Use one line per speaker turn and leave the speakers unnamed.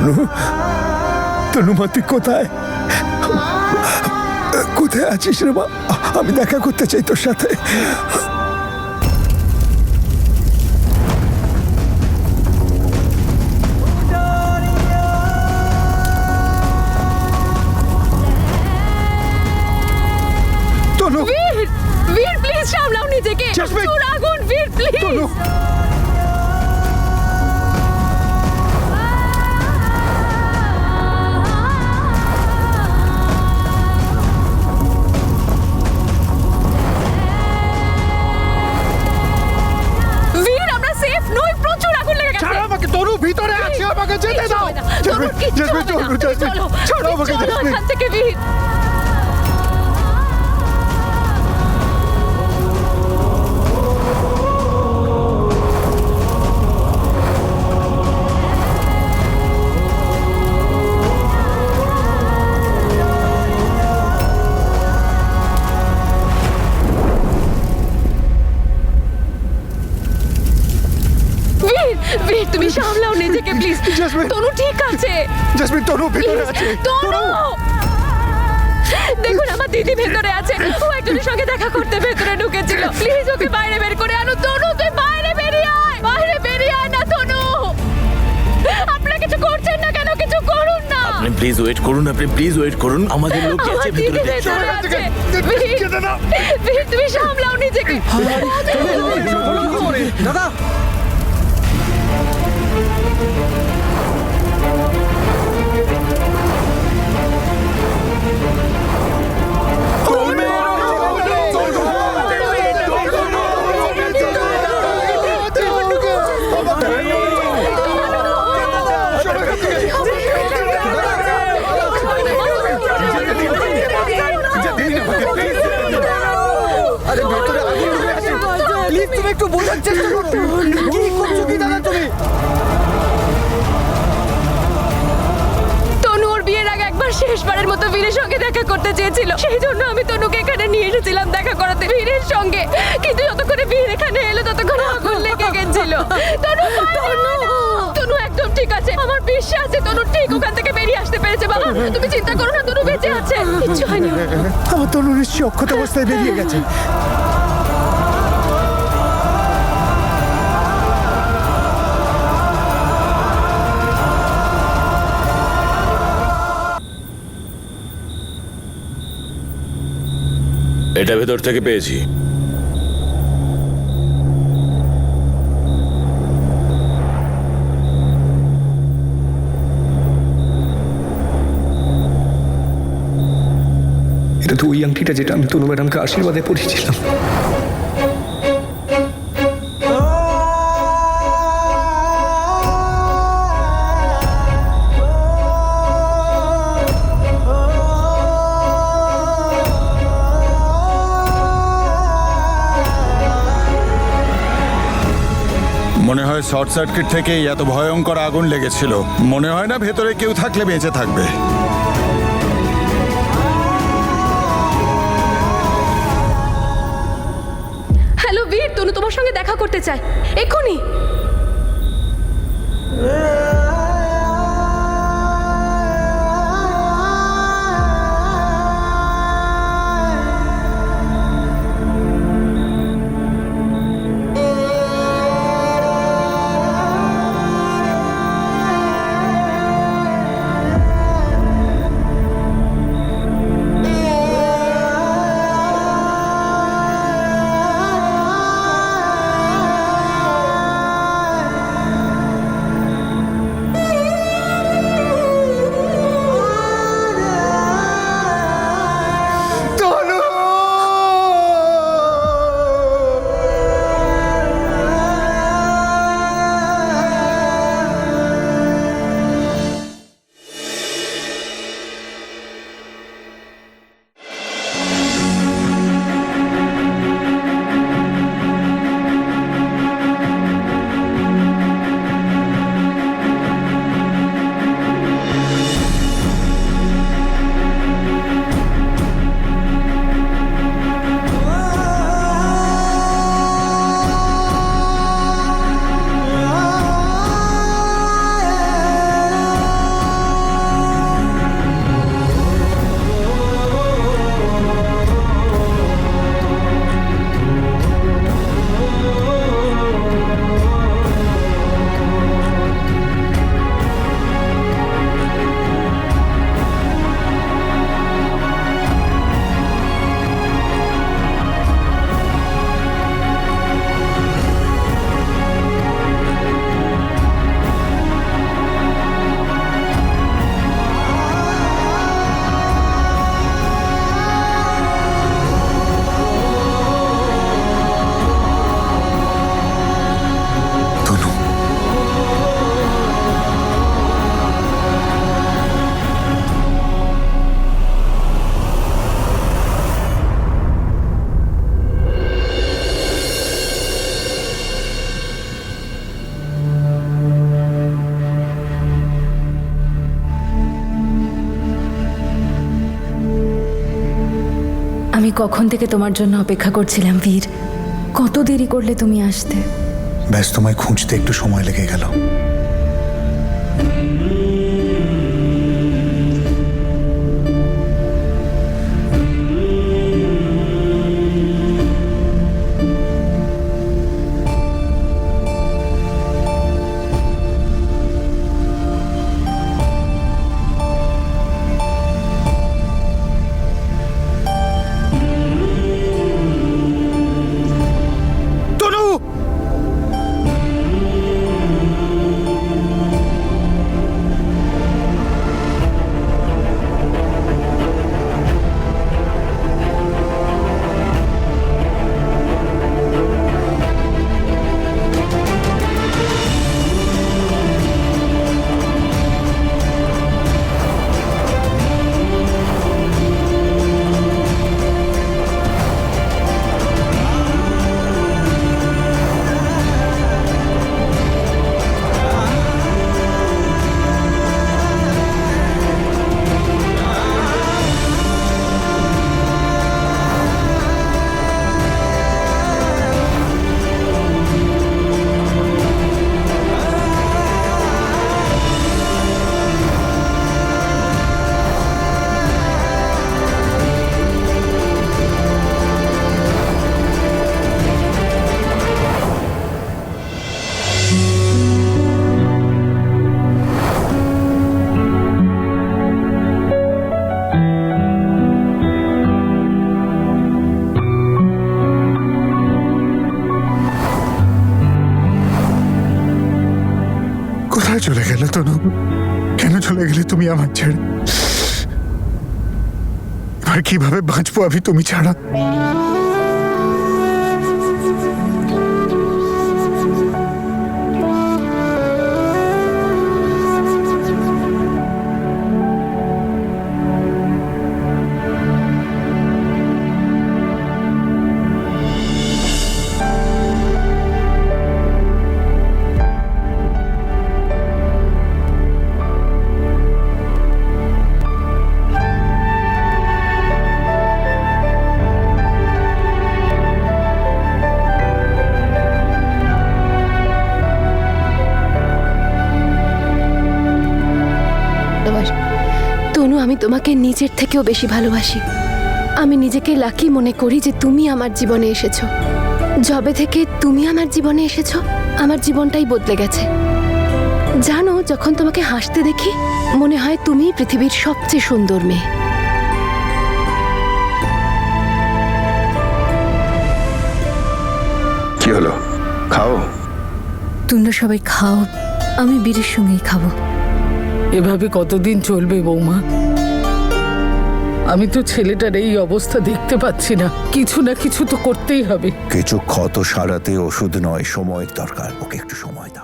তনু, তনুমা তুই কোথায়? কোথায় আছিস রে মা? আমি দেখা করতে চাই তোর সাথে। তনু,
বীর, বীর প্লিজ সামলাও নিজেকে।
জেসমিন!
তোর আগুন, বীর প্লিজ।
তনু,
বীর আমরা সেফ নই, প্রচুর আগুন লেগে গেছে।
ছাড়ো আমাকে তনু, ভিতরে আছে, আমাকে যেতে দাও।
চলো,
জেসমিন, চলো, জেসমিন, ছাড়ো আমাকে,
চলো
জেসমিন।
এখান থেকে বীর। বীর, বীর তুমি সামলাও নিজেকে প্লিজ।
জেসমিন!
তনু ঠিক আছে।
জেসমিন, তনু ভিতরে আছে।
তনু! দেখুন আমার দিদি ভেতরে আছে, ও একজনের সঙ্গে দেখা করতে ভেতরে ঢুকেছিল। প্লিজ ওকে বাইরে বের করে আনো। তনু তুই বাইরে বেরিয়ে আয়, বাইরে বেরিয়ে আয় না তনু। আপনারা কিছু করছেন না কেন? কিছু করুন না।
আপনি প্লিজ ওয়েট করুন, আপনি প্লিজ ওয়েট করুন। আমাদের লোক
আমার
যাচ্ছে
দিদি
ভিতরে দেখছে।
ভেতরে আছে।
যেতে
বীর,
দাও।
বীর তুমি সামলাও নিজেকে।
দাদা আরে ভেতরে আগুন লেগে আছে। প্লিজ তুমি একটু বোঝার চেষ্টা করো। কি করছো কি দাদা তুমি?
তনু ওর বিয়ের আগে একবার শেষবারের মতো বীরের সঙ্গে দেখা করতে চেয়েছিল, সেই জন্য আমি তনুকে এখানে নিয়ে এসেছিলাম দেখা করাতে বীরের সঙ্গে। কিন্তু যতক্ষণে বীর এখানে এলো ততক্ষণে আগুন লেগে গেছিল। তনু, তনু একদম ঠিক আছে, আমার বিশ্বাস আছে তনু ঠিক ওখান থেকে বেরিয়ে আসতে পেরেছে। বাবা তুমি চিন্তা করো না, তনু বেঁচে আছে, কিচ্ছু হয়নি।
আমার তনু নিশ্চয়ই অক্ষত অবস্থায় বেরিয়ে গেছে।
এটা ভেতর থেকে পেয়েছি।
এটা তো ওই আংটিটা যেটা আমি তনু ম্যাডামকে আশীর্বাদে পরিয়েছিলাম।
মনে হয় শর্ট সার্কিট থেকেই এত ভয়ঙ্কর আগুন লেগেছিল। মনে হয় না ভেতরে কেউ থাকলে বেঁচে থাকবে।
হ্যালো বীর, তনু তোমার সঙ্গে দেখা করতে চায় এক্ষুনি।
আমি কখন থেকে তোমার জন্য অপেক্ষা করছিলাম বীর। কত দেরি করলে তুমি আসতে।
ব্যাস তোমায় খুঁজতে একটু সময় লেগে গেল।
তনু!
কোথায় চলে গেলে তনু? কেন চলে গেলে তুমি আমার ছেড়ে? এবার কিভাবে বাঁচবো আমি তুমি ছাড়া?
তনু, আমি তোমাকে নিজের থেকেও বেশি ভালোবাসি। আমি নিজেকে লাকি মনে করি যে তুমি আমার জীবনে এসেছো। যবে থেকে তুমি আমার জীবনে এসেছো, আমার জীবনটাই বদলে গেছে। জানো, যখন তোমাকে হাসতে দেখি মনে হয় তুমি পৃথিবীর সবচেয়ে সুন্দর মেয়ে।
কি হলো? খাও।
তোমরা সবাই খাও, আমি বীরের সঙ্গেই খাবো।
এভাবে কতদিন চলবে বৌমা? আমি তো ছেলেটার এই অবস্থা দেখতে পাচ্ছি না। কিছু না কিছু তো করতেই হবে।
কিছু ক্ষত সারাতে ওষুধ নয়, সময়ের দরকার। ওকে একটু সময় দাও।